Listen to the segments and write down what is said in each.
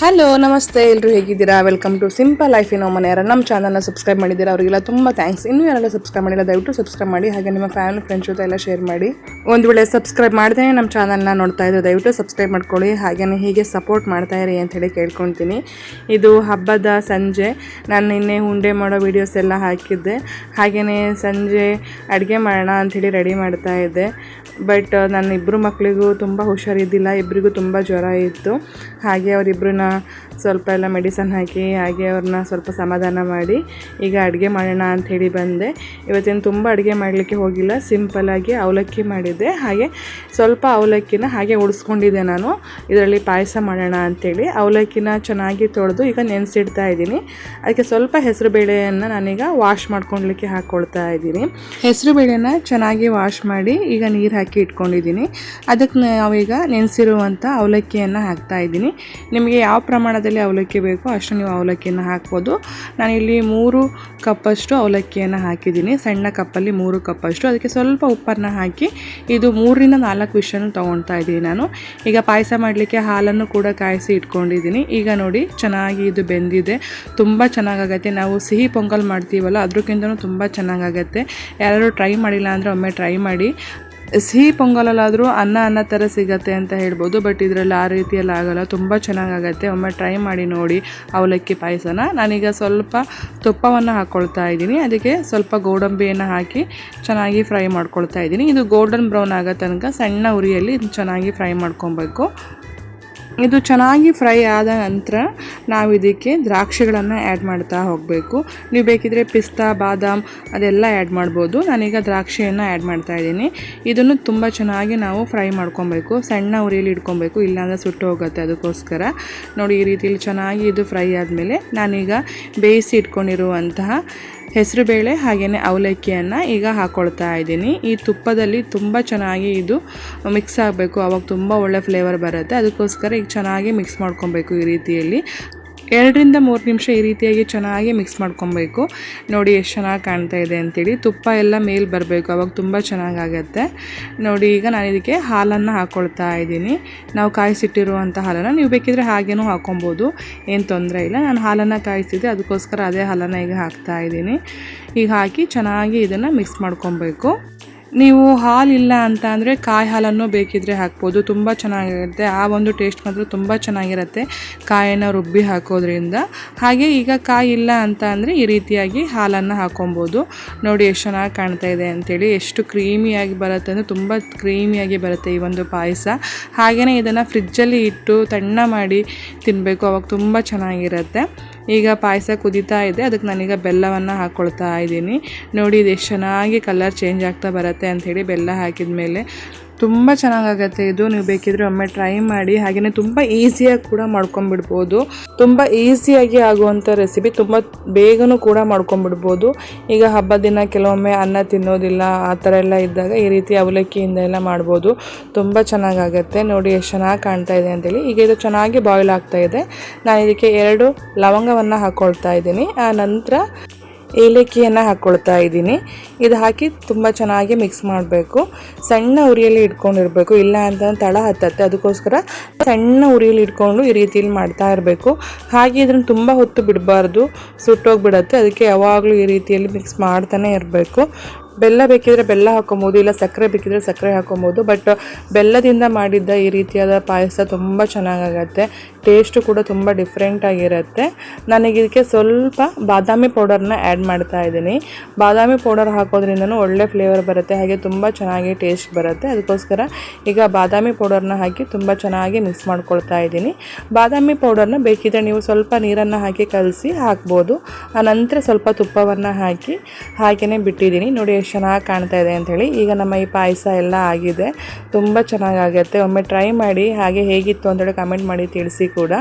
Hello ನಮಸ್ತೆ, ಎಲ್ಲರೂ ಹೇಗಿದ್ದೀರಾ? Welcome to simple life in Oman. ಯಾರು ನಮ್ಮ ಚಾನಲ್ನ ಸಬ್ಸ್ಕ್ರೈಬ್ ಮಾಡಿದ್ದೀರಾ ಅವರಿಗೆಲ್ಲ ತುಂಬ ಥ್ಯಾಂಕ್ಸ್. ಇನ್ನೂ ಯಾರೆಲ್ಲ ಸಬ್ಸ್ಕ್ರೈಬ್ ಮಾಡಿಲ್ಲ ದಯವಿಟ್ಟು ಸಬ್ಸ್ಕ್ರೈಬ್ ಮಾಡಿ, ಹಾಗೆ ನಿಮ್ಮ ಫ್ಯಾಮಿಲಿ ಫ್ರೆಂಡ್ಸ್ ಜೊತೆ ಎಲ್ಲ ಶೇರ್ ಮಾಡಿ. ಒಂದು ವೇಳೆ ಸಬ್ಸ್ಕ್ರೈಬ್ ಮಾಡ್ದೇ ನಮ್ಮ ಚಾನಲ್ನ ನೋಡ್ತಾ ಇದ್ದರೆ ದಯವಿಟ್ಟು ಸಬ್ಸ್ಕ್ರೈಬ್ ಮಾಡ್ಕೊಳ್ಳಿ, ಹಾಗೆಯೇ ಹೀಗೆ ಸಪೋರ್ಟ್ ಮಾಡ್ತಾ ಇರಿ ಅಂಥೇಳಿ ಕೇಳ್ಕೊತೀನಿ. ಇದು ಹಬ್ಬದ ಸಂಜೆ, ನಾನು ನಿನ್ನೆ ಉಂಡೆ ಮಾಡೋ ವೀಡಿಯೋಸ್ ಎಲ್ಲ ಹಾಕಿದ್ದೆ. ಹಾಗೆಯೇ ಸಂಜೆ ಅಡುಗೆ ಮಾಡೋಣ ಅಂಥೇಳಿ ರೆಡಿ ಮಾಡ್ತಾ ಇದ್ದೆ. ಬಟ್ ನನ್ನ ಇಬ್ಬರು ಮಕ್ಕಳಿಗೂ ತುಂಬ ಹುಷಾರಿದ್ದಿಲ್ಲ, ಇಬ್ಬರಿಗೂ ತುಂಬ ಜ್ವರ ಇತ್ತು. ಹಾಗೆ ಅವರಿಬ್ಬರನ್ನ ಸ್ವಲ್ಪ ಎಲ್ಲ ಮೆಡಿಸನ್ ಹಾಕಿ ಹಾಗೆ ಅವ್ರನ್ನ ಸ್ವಲ್ಪ ಸಮಾಧಾನ ಮಾಡಿ ಈಗ ಅಡುಗೆ ಮಾಡೋಣ ಅಂಥೇಳಿ ಬಂದೆ. ಇವತ್ತೇನು ತುಂಬ ಅಡುಗೆ ಮಾಡಲಿಕ್ಕೆ ಹೋಗಿಲ್ಲ, ಸಿಂಪಲ್ಲಾಗಿ ಅವಲಕ್ಕಿ ಮಾಡಿದ್ದೆ. ಹಾಗೆ ಸ್ವಲ್ಪ ಅವಲಕ್ಕಿನ ಹಾಗೆ ಉಳಿಸ್ಕೊಂಡಿದ್ದೆ ನಾನು, ಇದರಲ್ಲಿ ಪಾಯಸ ಮಾಡೋಣ ಅಂಥೇಳಿ. ಅವಲಕ್ಕಿನ ಚೆನ್ನಾಗಿ ತೊಳೆದು ಈಗ ನೆನೆಸಿಡ್ತಾ ಇದ್ದೀನಿ. ಅದಕ್ಕೆ ಸ್ವಲ್ಪ ಹೆಸರುಬೇಳೆಯನ್ನು ನಾನೀಗ ವಾಶ್ ಮಾಡ್ಕೊಳ್ಲಿಕ್ಕೆ ಹಾಕ್ಕೊಳ್ತಾ ಇದ್ದೀನಿ. ಹೆಸರುಬೇಳೆನ ಚೆನ್ನಾಗಿ ವಾಶ್ ಮಾಡಿ ಈಗ ನೀರು ಹಾಕಿ ಇಟ್ಕೊಂಡಿದ್ದೀನಿ. ಅದಕ್ಕೆ ನಾವೀಗ ನೆನೆಸಿರುವಂಥ ಅವಲಕ್ಕಿಯನ್ನು ಹಾಕ್ತಾ ಇದ್ದೀನಿ. ನಿಮಗೆ ಯಾವ ಪ್ರಮಾಣದಲ್ಲಿ ಅವಲಕ್ಕಿ ಬೇಕೋ ಅಷ್ಟು ನೀವು ಅವಲಕ್ಕಿಯನ್ನು ಹಾಕ್ಬೋದು. ನಾನಿಲ್ಲಿ 3 ಕಪ್ಪಷ್ಟು ಅವಲಕ್ಕಿಯನ್ನು ಹಾಕಿದ್ದೀನಿ, ಸಣ್ಣ ಕಪ್ಪಲ್ಲಿ 3 ಕಪ್ಪಷ್ಟು. ಅದಕ್ಕೆ ಸ್ವಲ್ಪ ಉಪ್ಪನ್ನು ಹಾಕಿ ಇದು 3 ರಿಂದ 4 ವಿಷಲ್ ತೊಗೊಳ್ತಾ ಇದ್ದೀನಿ ನಾನು. ಈಗ ಪಾಯಸ ಮಾಡಲಿಕ್ಕೆ ಹಾಲನ್ನು ಕೂಡ ಕಾಯಿಸಿ ಇಟ್ಕೊಂಡಿದ್ದೀನಿ. ಈಗ ನೋಡಿ ಚೆನ್ನಾಗಿ ಇದು ಬೆಂದಿದೆ, ತುಂಬ ಚೆನ್ನಾಗಾಗತ್ತೆ. ನಾವು ಸಿಹಿ ಪೊಂಗಲ್ ಮಾಡ್ತೀವಲ್ಲ ಅದಕ್ಕಿಂತಲೂ ತುಂಬ ಚೆನ್ನಾಗಾಗತ್ತೆ. ಯಾರು ಟ್ರೈ ಮಾಡಿಲ್ಲ ಅಂದರೆ ಒಮ್ಮೆ ಟ್ರೈ ಮಾಡಿ. ಸಿಹಿ ಪೊಂಗಲಲ್ಲಾದರೂ ಅನ್ನ ಥರ ಸಿಗತ್ತೆ ಅಂತ ಹೇಳ್ಬೋದು, ಬಟ್ ಇದರಲ್ಲಿ ಆ ರೀತಿಯಲ್ಲಿ ಆಗೋಲ್ಲ, ತುಂಬ ಚೆನ್ನಾಗಾಗತ್ತೆ. ಒಮ್ಮೆ ಟ್ರೈ ಮಾಡಿ ನೋಡಿ ಅವಲಕ್ಕಿ ಪಾಯಸನ. ನಾನೀಗ ಸ್ವಲ್ಪ ತುಪ್ಪವನ್ನು ಹಾಕ್ಕೊಳ್ತಾ ಇದ್ದೀನಿ, ಅದಕ್ಕೆ ಸ್ವಲ್ಪ ಗೋಡಂಬಿಯನ್ನು ಹಾಕಿ ಚೆನ್ನಾಗಿ ಫ್ರೈ ಮಾಡ್ಕೊಳ್ತಾ ಇದ್ದೀನಿ. ಇದು ಗೋಲ್ಡನ್ ಬ್ರೌನ್ ಆಗೋ ತನಕ ಸಣ್ಣ ಉರಿಯಲ್ಲಿ ಚೆನ್ನಾಗಿ ಫ್ರೈ ಮಾಡ್ಕೊಬೇಕು. ಇದು ಚೆನ್ನಾಗಿ ಫ್ರೈ ಆದ ನಂತರ ನಾವು ಇದಕ್ಕೆ ದ್ರಾಕ್ಷಿಗಳನ್ನು ಆ್ಯಡ್ ಮಾಡ್ತಾ ಹೋಗಬೇಕು. ನೀವು ಬೇಕಿದ್ರೆ ಪಿಸ್ತಾ, ಬಾದಾಮ್ ಅದೆಲ್ಲ ಆ್ಯಡ್ ಮಾಡ್ಬೋದು. ನಾನೀಗ ದ್ರಾಕ್ಷಿಯನ್ನು ಆ್ಯಡ್ ಮಾಡ್ತಾ ಇದ್ದೀನಿ. ಇದನ್ನು ತುಂಬ ಚೆನ್ನಾಗಿ ನಾವು ಫ್ರೈ ಮಾಡ್ಕೊಬೇಕು, ಸಣ್ಣ ಉರಿಯಲ್ಲಿ ಇಟ್ಕೊಬೇಕು, ಇಲ್ಲಾಂದರೆ ಸುಟ್ಟು ಹೋಗುತ್ತೆ. ಅದಕ್ಕೋಸ್ಕರ ನೋಡಿ ಈ ರೀತಿಯಲ್ಲಿ ಚೆನ್ನಾಗಿ ಇದು ಫ್ರೈ ಆದಮೇಲೆ ನಾನೀಗ ಬೇಯಿಸಿ ಇಟ್ಕೊಂಡಿರುವಂತಹ ಹೆಸರುಬೇಳೆ ಹಾಗೆಯೇ ಅವಲಕ್ಕಿಯನ್ನು ಈಗ ಹಾಕ್ಕೊಳ್ತಾ ಇದ್ದೀನಿ. ಈ ತುಪ್ಪದಲ್ಲಿ ತುಂಬ ಚೆನ್ನಾಗಿ ಇದು ಮಿಕ್ಸ್ ಆಗಬೇಕು, ಆವಾಗ ತುಂಬ ಒಳ್ಳೆ ಫ್ಲೇವರ್ ಬರುತ್ತೆ. ಅದಕ್ಕೋಸ್ಕರ ಈಗ ಚೆನ್ನಾಗಿ ಮಿಕ್ಸ್ ಮಾಡ್ಕೊಬೇಕು. ಈ ರೀತಿಯಲ್ಲಿ 2 ರಿಂದ 3 ನಿಮಿಷ ಈ ರೀತಿಯಾಗಿ ಚೆನ್ನಾಗಿ ಮಿಕ್ಸ್ ಮಾಡ್ಕೊಬೇಕು. ನೋಡಿ ಎಷ್ಟು ಚೆನ್ನಾಗಿ ಕಾಣ್ತಾ ಇದೆ ಅಂಥೇಳಿ. ತುಪ್ಪ ಎಲ್ಲ ಮೇಲೆ ಬರಬೇಕು, ಆವಾಗ ತುಂಬ ಚೆನ್ನಾಗಾಗತ್ತೆ. ನೋಡಿ ಈಗ ನಾನು ಇದಕ್ಕೆ ಹಾಲನ್ನು ಹಾಕ್ಕೊಳ್ತಾ ಇದ್ದೀನಿ. ನಾವು ಕಾಯಿಸಿಟ್ಟಿರುವಂಥ ಹಾಲನ್ನು ನೀವು ಬೇಕಿದ್ರೆ ಹಾಗೇನೂ ಹಾಕ್ಕೊಬೋದು, ಏನು ತೊಂದರೆ ಇಲ್ಲ. ನಾನು ಹಾಲನ್ನು ಕಾಯಿಸಿದ್ದೆ, ಅದಕ್ಕೋಸ್ಕರ ಅದೇ ಹಾಲನ್ನು ಈಗ ಹಾಕ್ತಾ ಇದ್ದೀನಿ. ಈಗ ಹಾಕಿ ಚೆನ್ನಾಗಿ ಇದನ್ನು ಮಿಕ್ಸ್ ಮಾಡ್ಕೊಬೇಕು. ನೀವು ಹಾಲಿಲ್ಲ ಅಂತ ಅಂದರೆ ಕಾಯಿ ಹಾಲನ್ನು ಬೇಕಿದ್ರೆ ಹಾಕ್ಬೋದು, ತುಂಬ ಚೆನ್ನಾಗಿರುತ್ತೆ. ಆ ಒಂದು ಟೇಸ್ಟ್ ಮಾತ್ರ ತುಂಬ ಚೆನ್ನಾಗಿರುತ್ತೆ ಕಾಯನ್ನು ರುಬ್ಬಿ ಹಾಕೋದ್ರಿಂದ. ಹಾಗೆ ಈಗ ಕಾಯಿ ಇಲ್ಲ ಅಂತ ಅಂದರೆ ಈ ರೀತಿಯಾಗಿ ಹಾಲನ್ನು ಹಾಕ್ಕೊಬೋದು. ನೋಡಿ ಎಷ್ಟು ಚೆನ್ನಾಗಿ ಕಾಣ್ತಾ ಇದೆ ಅಂಥೇಳಿ, ಎಷ್ಟು ಕ್ರೀಮಿಯಾಗಿ ಬರುತ್ತೆ ಅಂದರೆ ತುಂಬ ಕ್ರೀಮಿಯಾಗಿ ಬರುತ್ತೆ ಈ ಒಂದು ಪಾಯಸ. ಹಾಗೆಯೇ ಇದನ್ನು ಫ್ರಿಜ್ಜಲ್ಲಿ ಇಟ್ಟು ತಣ್ಣ ಮಾಡಿ ತಿನ್ನಬೇಕು, ಅವಾಗ ತುಂಬ ಚೆನ್ನಾಗಿರುತ್ತೆ. ಈಗ ಪಾಯಸ ಕುದೀತಾ ಇದೆ, ಅದಕ್ಕೆ ನಾನೀಗ ಬೆಲ್ಲವನ್ನು ಹಾಕ್ಕೊಳ್ತಾ ಇದ್ದೀನಿ. ನೋಡಿ ಇದು ಎಷ್ಟು ಚೆನ್ನಾಗಿ ಕಲರ್ ಚೇಂಜ್ ಆಗ್ತಾ ಬರುತ್ತೆ ಅಂಥೇಳಿ ಬೆಲ್ಲ ಹಾಕಿದ ಮೇಲೆ. ತುಂಬ ಚೆನ್ನಾಗಾಗತ್ತೆ ಇದು, ನೀವು ಬೇಕಿದ್ರೆ ಒಮ್ಮೆ ಟ್ರೈ ಮಾಡಿ. ಹಾಗೆಯೇ ತುಂಬ ಈಸಿಯಾಗಿ ಕೂಡ ಮಾಡ್ಕೊಂಬಿಡ್ಬೋದು, ತುಂಬ ಈಸಿಯಾಗಿ ಆಗುವಂಥ ರೆಸಿಪಿ, ತುಂಬ ಬೇಗನೂ ಕೂಡ ಮಾಡ್ಕೊಂಬಿಡ್ಬೋದು. ಈಗ ಹಬ್ಬದ ದಿನ ಕೆಲವೊಮ್ಮೆ ಅನ್ನ ತಿನ್ನೋದಿಲ್ಲ, ಆ ಥರ ಎಲ್ಲ ಇದ್ದಾಗ ಈ ರೀತಿ ಅವಲಕ್ಕಿಯಿಂದ ಎಲ್ಲ ಮಾಡ್ಬೋದು, ತುಂಬ ಚೆನ್ನಾಗಾಗತ್ತೆ. ನೋಡಿ ಎಷ್ಟು ಚೆನ್ನಾಗಿ ಕಾಣ್ತಾ ಇದೆ ಅಂತೇಳಿ. ಈಗ ಇದು ಚೆನ್ನಾಗಿ ಬಾಯ್ಲ್ ಆಗ್ತಾ ಇದೆ. ನಾನು ಇದಕ್ಕೆ 2 ಲವಂಗವನ್ನು ಹಾಕ್ಕೊಳ್ತಾ ಇದ್ದೀನಿ. ಆ ನಂತರ ಏಲಕ್ಕಿಯನ್ನು ಹಾಕ್ಕೊಳ್ತಾ ಇದ್ದೀನಿ. ಇದು ಹಾಕಿ ತುಂಬ ಚೆನ್ನಾಗಿ ಮಿಕ್ಸ್ ಮಾಡಬೇಕು. ಸಣ್ಣ ಉರಿಯಲ್ಲಿ ಇಟ್ಕೊಂಡಿರಬೇಕು, ಇಲ್ಲ ಅಂತ ತಳ ಹತ್ತತ್ತೆ. ಅದಕ್ಕೋಸ್ಕರ ಸಣ್ಣ ಉರಿಯಲ್ಲಿ ಇಟ್ಕೊಂಡು ಈ ರೀತಿಯಲ್ಲಿ ಮಾಡ್ತಾ ಇರಬೇಕು. ಹಾಗೆ ಇದನ್ನು ತುಂಬ ಹೊತ್ತು ಬಿಡಬಾರ್ದು, ಸುಟ್ಟೋಗಿಬಿಡತ್ತೆ. ಅದಕ್ಕೆ ಯಾವಾಗಲೂ ಈ ರೀತಿಯಲ್ಲಿ ಮಿಕ್ಸ್ ಮಾಡ್ತಾನೆ ಇರಬೇಕು. ಬೆಲ್ಲ ಬೇಕಿದ್ರೆ ಬೆಲ್ಲ ಹಾಕ್ಕೊಬೋದು, ಇಲ್ಲ ಸಕ್ಕರೆ ಬೇಕಿದ್ರೆ ಸಕ್ಕರೆ ಹಾಕ್ಕೊಬೋದು. ಬಟ್ ಬೆಲ್ಲದಿಂದ ಮಾಡಿದ್ದ ಈ ರೀತಿಯಾದ ಪಾಯಸ ತುಂಬ ಚೆನ್ನಾಗಾಗತ್ತೆ, ಟೇಸ್ಟು ಕೂಡ ತುಂಬ ಡಿಫ್ರೆಂಟಾಗಿರುತ್ತೆ. ನನಗೆ ಇದಕ್ಕೆ ಸ್ವಲ್ಪ ಬಾದಾಮಿ ಪೌಡರ್ನ ಆ್ಯಡ್ ಮಾಡ್ತಾ ಇದ್ದೀನಿ. ಬಾದಾಮಿ ಪೌಡರ್ ಹಾಕೋದ್ರಿಂದನೂ ಒಳ್ಳೆ ಫ್ಲೇವರ್ ಬರುತ್ತೆ, ಹಾಗೆ ತುಂಬ ಚೆನ್ನಾಗಿ ಟೇಸ್ಟ್ ಬರುತ್ತೆ. ಅದಕ್ಕೋಸ್ಕರ ಈಗ ಬಾದಾಮಿ ಪೌಡರ್ನ ಹಾಕಿ ತುಂಬ ಚೆನ್ನಾಗಿ ಮಿಕ್ಸ್ ಮಾಡ್ಕೊಳ್ತಾ ಇದ್ದೀನಿ. ಬಾದಾಮಿ ಪೌಡರ್ನ ಬೇಕಿದ್ರೆ ನೀವು ಸ್ವಲ್ಪ ನೀರನ್ನು ಹಾಕಿ ಕಲಸಿ ಹಾಕ್ಬೋದು. ಆನಂತರ ಸ್ವಲ್ಪ ತುಪ್ಪವನ್ನು ಹಾಕಿ ಹಾಗೆಯೇ ಬಿಟ್ಟಿದ್ದೀನಿ. ನೋಡಿ ಎಷ್ಟು ಚೆನ್ನಾಗಿ ಕಾಣ್ತಾ ಇದೆ ಅಂಥೇಳಿ. ಈಗ ನಮ್ಮ ಈ ಪಾಯಸ ಎಲ್ಲ ಆಗಿದೆ, ತುಂಬ ಚೆನ್ನಾಗಾಗತ್ತೆ. ಒಮ್ಮೆ ಟ್ರೈ ಮಾಡಿ, ಹಾಗೆ ಹೇಗಿತ್ತು ಅಂತೇಳಿ ಕಮೆಂಟ್ ಮಾಡಿ ತಿಳಿಸಿ ಕೂಡ.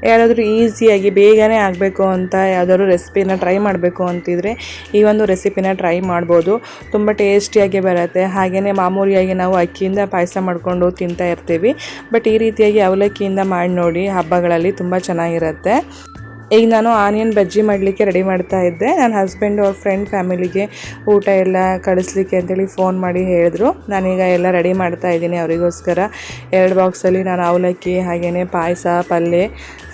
ಯಾರಾದರೂ ಈಸಿಯಾಗಿ ಬೇಗನೆ ಆಗಬೇಕು ಅಂತ ಯಾವುದಾದ್ರು ರೆಸಿಪಿನ ಟ್ರೈ ಮಾಡಬೇಕು ಅಂತಿದ್ರೆ ಈ ಒಂದು ರೆಸಿಪಿನ ಟ್ರೈ ಮಾಡ್ಬೋದು, ತುಂಬ ಟೇಸ್ಟಿಯಾಗಿ ಬರುತ್ತೆ. ಹಾಗೆಯೇ ಮಾಮೂಲಿಯಾಗಿ ನಾವು ಅಕ್ಕಿಯಿಂದ ಪಾಯಸ ಮಾಡಿಕೊಂಡು ತಿಂತಾ ಇರ್ತೀವಿ, ಬಟ್ ಈ ರೀತಿಯಾಗಿ ಅವಲಕ್ಕಿಯಿಂದ ಮಾಡಿ ನೋಡಿ, ಹಬ್ಬಗಳಲ್ಲಿ ತುಂಬ ಚೆನ್ನಾಗಿರುತ್ತೆ. ಈಗ ನಾನು ಆನಿಯನ್ ಬಜ್ಜಿ ಮಾಡಲಿಕ್ಕೆ ರೆಡಿ ಮಾಡ್ತಾ ಇದ್ದೆ. ನನ್ನ ಹಸ್ಬೆಂಡು ಅವ್ರ ಫ್ರೆಂಡ್ ಫ್ಯಾಮಿಲಿಗೆ ಊಟ ಎಲ್ಲ ಕಳಿಸ್ಲಿಕ್ಕೆ ಅಂತೇಳಿ ಫೋನ್ ಮಾಡಿ ಹೇಳಿದ್ರು. ನಾನೀಗ ಎಲ್ಲ ರೆಡಿ ಮಾಡ್ತಾ ಇದ್ದೀನಿ ಅವರಿಗೋಸ್ಕರ. 2 ಬಾಕ್ಸಲ್ಲಿ ನಾನು ಅವಲಕ್ಕಿ ಹಾಗೆಯೇ ಪಾಯಸ, ಪಲ್ಯ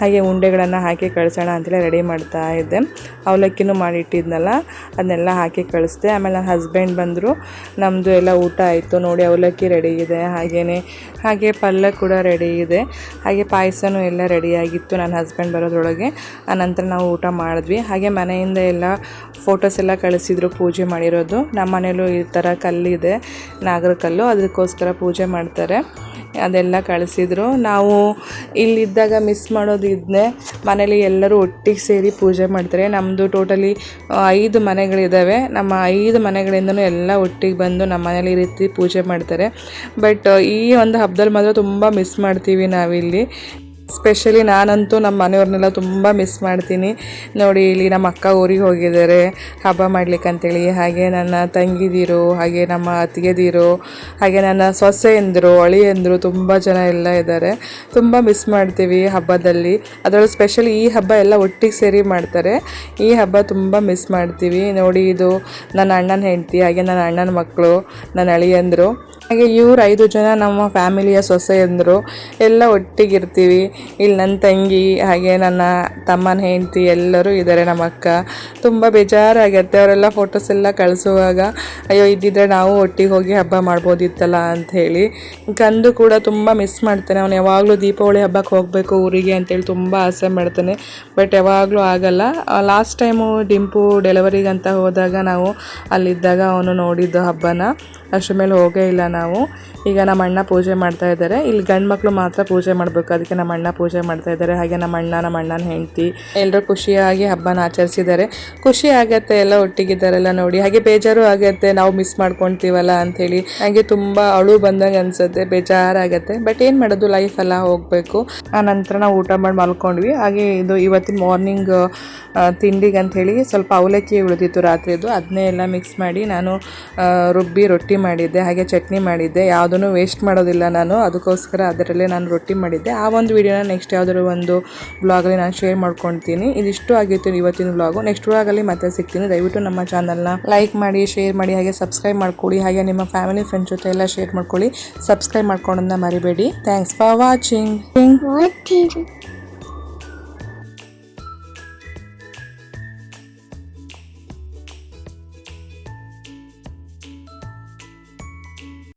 ಹಾಗೆ ಉಂಡೆಗಳನ್ನು ಹಾಕಿ ಕಳಿಸೋಣ ಅಂತೇಳಿ ರೆಡಿ ಮಾಡ್ತಾ ಇದ್ದೆ. ಅವಲಕ್ಕಿನೂ ಮಾಡಿಟ್ಟಿದ್ನಲ್ಲ ಅದನ್ನೆಲ್ಲ ಹಾಕಿ ಕಳಿಸ್ದೆ. ಆಮೇಲೆ ನನ್ನ ಹಸ್ಬೆಂಡ್ ಬಂದರು. ನಮ್ಮದು ಎಲ್ಲ ಊಟ ಆಯಿತು ನೋಡಿ. ಅವಲಕ್ಕಿ ರೆಡಿ ಇದೆ, ಹಾಗೆ ಪಲ್ಯ ಕೂಡ ರೆಡಿ ಇದೆ, ಹಾಗೆ ಪಾಯಸನೂ ಎಲ್ಲ ರೆಡಿಯಾಗಿತ್ತು ನನ್ನ ಹಸ್ಬೆಂಡ್ ಬರೋದ್ರೊಳಗೆ. ಆನಂತರ ನಾವು ಊಟ ಮಾಡಿದ್ವಿ. ಹಾಗೆ ಮನೆಯಿಂದ ಎಲ್ಲ ಫೋಟೋಸ್ ಎಲ್ಲ ಕಳಿಸಿದ್ರು ಪೂಜೆ ಮಾಡಿರೋದು. ನಮ್ಮ ಮನೇಲೂ ಈ ಥರ ಕಲ್ಲಿದೆ, ನಾಗರ ಕಲ್ಲು, ಅದಕ್ಕೋಸ್ಕರ ಪೂಜೆ ಮಾಡ್ತಾರೆ. ಅದೆಲ್ಲ ಕಳಿಸಿದ್ರು. ನಾವು ಇಲ್ಲಿದ್ದಾಗ ಮಿಸ್ ಮಾಡೋದು ಇದನ್ನೇ, ಮನೇಲಿ ಎಲ್ಲರೂ ಒಟ್ಟಿಗೆ ಸೇರಿ ಪೂಜೆ ಮಾಡ್ತಾರೆ. ನಮ್ಮದು ಟೋಟಲಿ 5 ಮನೆಗಳಿದ್ದಾವೆ. ನಮ್ಮ 5 ಮನೆಗಳಿಂದನೂ ಎಲ್ಲ ಒಟ್ಟಿಗೆ ಬಂದು ನಮ್ಮ ಮನೇಲಿ ಈ ರೀತಿ ಪೂಜೆ ಮಾಡ್ತಾರೆ. ಬಟ್ ಈ ಒಂದು ಹಬ್ಬದಲ್ಲಿ ಮಾತ್ರ ತುಂಬ ಮಿಸ್ ಮಾಡ್ತೀವಿ ನಾವಿಲ್ಲಿ. ಸ್ಪೆಷಲಿ ನಾನಂತೂ ನಮ್ಮ ಮನೆಯವ್ರನ್ನೆಲ್ಲ ತುಂಬ ಮಿಸ್ ಮಾಡ್ತೀನಿ ನೋಡಿ. ಇಲ್ಲಿ ನಮ್ಮ ಅಕ್ಕ ಊರಿಗೆ ಹೋಗಿದ್ದಾರೆ ಹಬ್ಬ ಮಾಡ್ಲಿಕ್ಕಂತೇಳಿ. ಹಾಗೆ ನನ್ನ ತಂಗಿದಿರು, ಹಾಗೆ ನಮ್ಮ ಅತ್ತಿಗೆದಿರು, ಹಾಗೆ ನನ್ನ ಸೊಸೆಯಂದರು, ಅಳಿಯಂದರು, ತುಂಬ ಜನ ಎಲ್ಲ ಇದ್ದಾರೆ. ತುಂಬ ಮಿಸ್ ಮಾಡ್ತೀವಿ ಹಬ್ಬದಲ್ಲಿ. ಅದರಲ್ಲೂ ಸ್ಪೆಷಲಿ ಈ ಹಬ್ಬ ಎಲ್ಲ ಒಟ್ಟಿಗೆ ಸೇರಿ ಮಾಡ್ತಾರೆ. ಈ ಹಬ್ಬ ತುಂಬ ಮಿಸ್ ಮಾಡ್ತೀವಿ ನೋಡಿ. ಇದು ನನ್ನ ಅಣ್ಣನ ಹೆಂಡತಿ, ಹಾಗೆ ನನ್ನ ಅಣ್ಣನ ಮಕ್ಕಳು, ನನ್ನ ಅಳಿಯಂದರು, ಹಾಗೆ ಇವ್ರು 5 ಜನ ನಮ್ಮ ಫ್ಯಾಮಿಲಿಯ ಸೊಸೆಯಂದರು ಎಲ್ಲ ಒಟ್ಟಿಗಿರ್ತೀವಿ. ಇಲ್ಲಿ ನನ್ನ ತಂಗಿ, ಹಾಗೆ ನನ್ನ ತಮ್ಮನ ಹೆಂಡತಿ ಎಲ್ಲರೂ ಇದ್ದಾರೆ, ನಮ್ಮ ಅಕ್ಕ. ತುಂಬ ಬೇಜಾರಾಗತ್ತೆ ಅವರೆಲ್ಲ ಫೋಟೋಸ್ ಎಲ್ಲ ಕಳಿಸುವಾಗ. ಅಯ್ಯೋ ಇದ್ದಿದ್ರೆ ನಾವು ಒಟ್ಟಿಗೆ ಹೋಗಿ ಹಬ್ಬ ಮಾಡ್ಬೋದಿತ್ತಲ್ಲ ಅಂಥೇಳಿ. ಕಂದು ಕೂಡ ತುಂಬ ಮಿಸ್ ಮಾಡ್ತಾನೆ. ಅವನು ಯಾವಾಗಲೂ ದೀಪಾವಳಿ ಹಬ್ಬಕ್ಕೆ ಹೋಗಬೇಕು ಊರಿಗೆ ಅಂತೇಳಿ ತುಂಬ ಆಸೆ ಮಾಡ್ತಾನೆ. ಬಟ್ ಯಾವಾಗಲೂ ಆಗಲ್ಲ. ಲಾಸ್ಟ್ ಟೈಮು ಡಿಂಪು ಡೆಲಿವರಿಗಂತ ಹೋದಾಗ ನಾವು ಅಲ್ಲಿದ್ದಾಗ ಅವನು ನೋಡಿದ್ದು ಹಬ್ಬನ. ಅಷ್ಟರ ಮೇಲೆ ಹೋಗೇ ಇಲ್ಲ ನಾವು. ಈಗ ನಮ್ಮ ಅಣ್ಣ ಪೂಜೆ ಮಾಡ್ತಾ ಇದ್ದಾರೆ. ಇಲ್ಲಿ ಗಂಡು ಮಕ್ಕಳು ಮಾತ್ರ ಪೂಜೆ ಮಾಡಬೇಕು, ಅದಕ್ಕೆ ನಮ್ಮ ಅಣ್ಣ ಪೂಜೆ ಮಾಡ್ತಾ ಇದ್ದಾರೆ. ಹಾಗೆ ನಮ್ಮ ಅಣ್ಣನ ಹೆಂಡತಿ ಎಲ್ಲರೂ ಖುಷಿಯಾಗಿ ಹಬ್ಬನ ಆಚರಿಸಿದ್ದಾರೆ. ಖುಷಿ ಆಗತ್ತೆ ಎಲ್ಲ ಒಟ್ಟಿಗಿದ್ದಾರೆಲ್ಲ ನೋಡಿ. ಹಾಗೆ ಬೇಜಾರು ಆಗತ್ತೆ, ನಾವು ಮಿಸ್ ಮಾಡ್ಕೊಳ್ತೀವಲ್ಲ ಅಂಥೇಳಿ. ಹಾಗೆ ತುಂಬ ಅಳು ಬಂದಂಗೆ ಅನಿಸುತ್ತೆ, ಬೇಜಾರಾಗತ್ತೆ. ಬಟ್ ಏನು ಮಾಡೋದು, ಲೈಫೆಲ್ಲ ಹೋಗಬೇಕು. ಆ ನಂತರ ನಾವು ಊಟ ಮಾಡಿ ಮಲ್ಕೊಂಡ್ವಿ. ಹಾಗೆ ಇದು ಇವತ್ತಿನ ಮಾರ್ನಿಂಗ್ ತಿಂಡಿಗೆ ಅಂಥೇಳಿ ಸ್ವಲ್ಪ ಅವಲಕ್ಕಿ ಉಳಿದಿತ್ತು ರಾತ್ರಿದು, ಅದನ್ನೇ ಎಲ್ಲ ಮಿಕ್ಸ್ ಮಾಡಿ ನಾನು ರುಬ್ಬಿ ರೊಟ್ಟಿ ಮಾಡಿದ್ದೆ, ಹಾಗೆ ಚಟ್ನಿ ಮಾಡಿದ್ದೆ. ಯಾವುದನ್ನು ವೇಸ್ಟ್ ಮಾಡೋದಿಲ್ಲ ನಾನು, ಅದಕ್ಕೋಸ್ಕರ ಅದರಲ್ಲೇ ನಾನು ರೊಟ್ಟಿ ಮಾಡಿದ್ದೆ. ಆ ಒಂದು ವಿಡಿಯೋನ ನೆಕ್ಸ್ಟ್ ಯಾವುದಾದ್ರು ಒಂದು ವ್ಲಾಗಲ್ಲಿ ನಾನು ಶೇರ್ ಮಾಡ್ಕೊಳ್ತೀನಿ. ಇದಿಷ್ಟು ಆಗಿತ್ತು ಇವತ್ತಿನ ವ್ಲಾಗು. ನೆಕ್ಸ್ಟ್ ವ್ಲಾಗಲ್ಲಿ ಮತ್ತೆ ಸಿಗ್ತೀನಿ. ದಯವಿಟ್ಟು ನಮ್ಮ ಚಾನಲ್ನ ಲೈಕ್ ಮಾಡಿ, ಶೇರ್ ಮಾಡಿ, ಹಾಗೆ ಸಬ್ಸ್ಕ್ರೈಬ್ ಮಾಡ್ಕೊಳ್ಳಿ. ಹಾಗೆ ನಿಮ್ಮ ಫ್ಯಾಮಿಲಿ ಫ್ರೆಂಡ್ಸ್ ಜೊತೆ ಎಲ್ಲ ಶೇರ್ ಮಾಡ್ಕೊಳ್ಳಿ. ಸಬ್ಸ್ಕ್ರೈಬ್ ಮಾಡ್ಕೊಳ್ಳೋದನ್ನ ಮರಿಬೇಡಿ. Thanks for watching.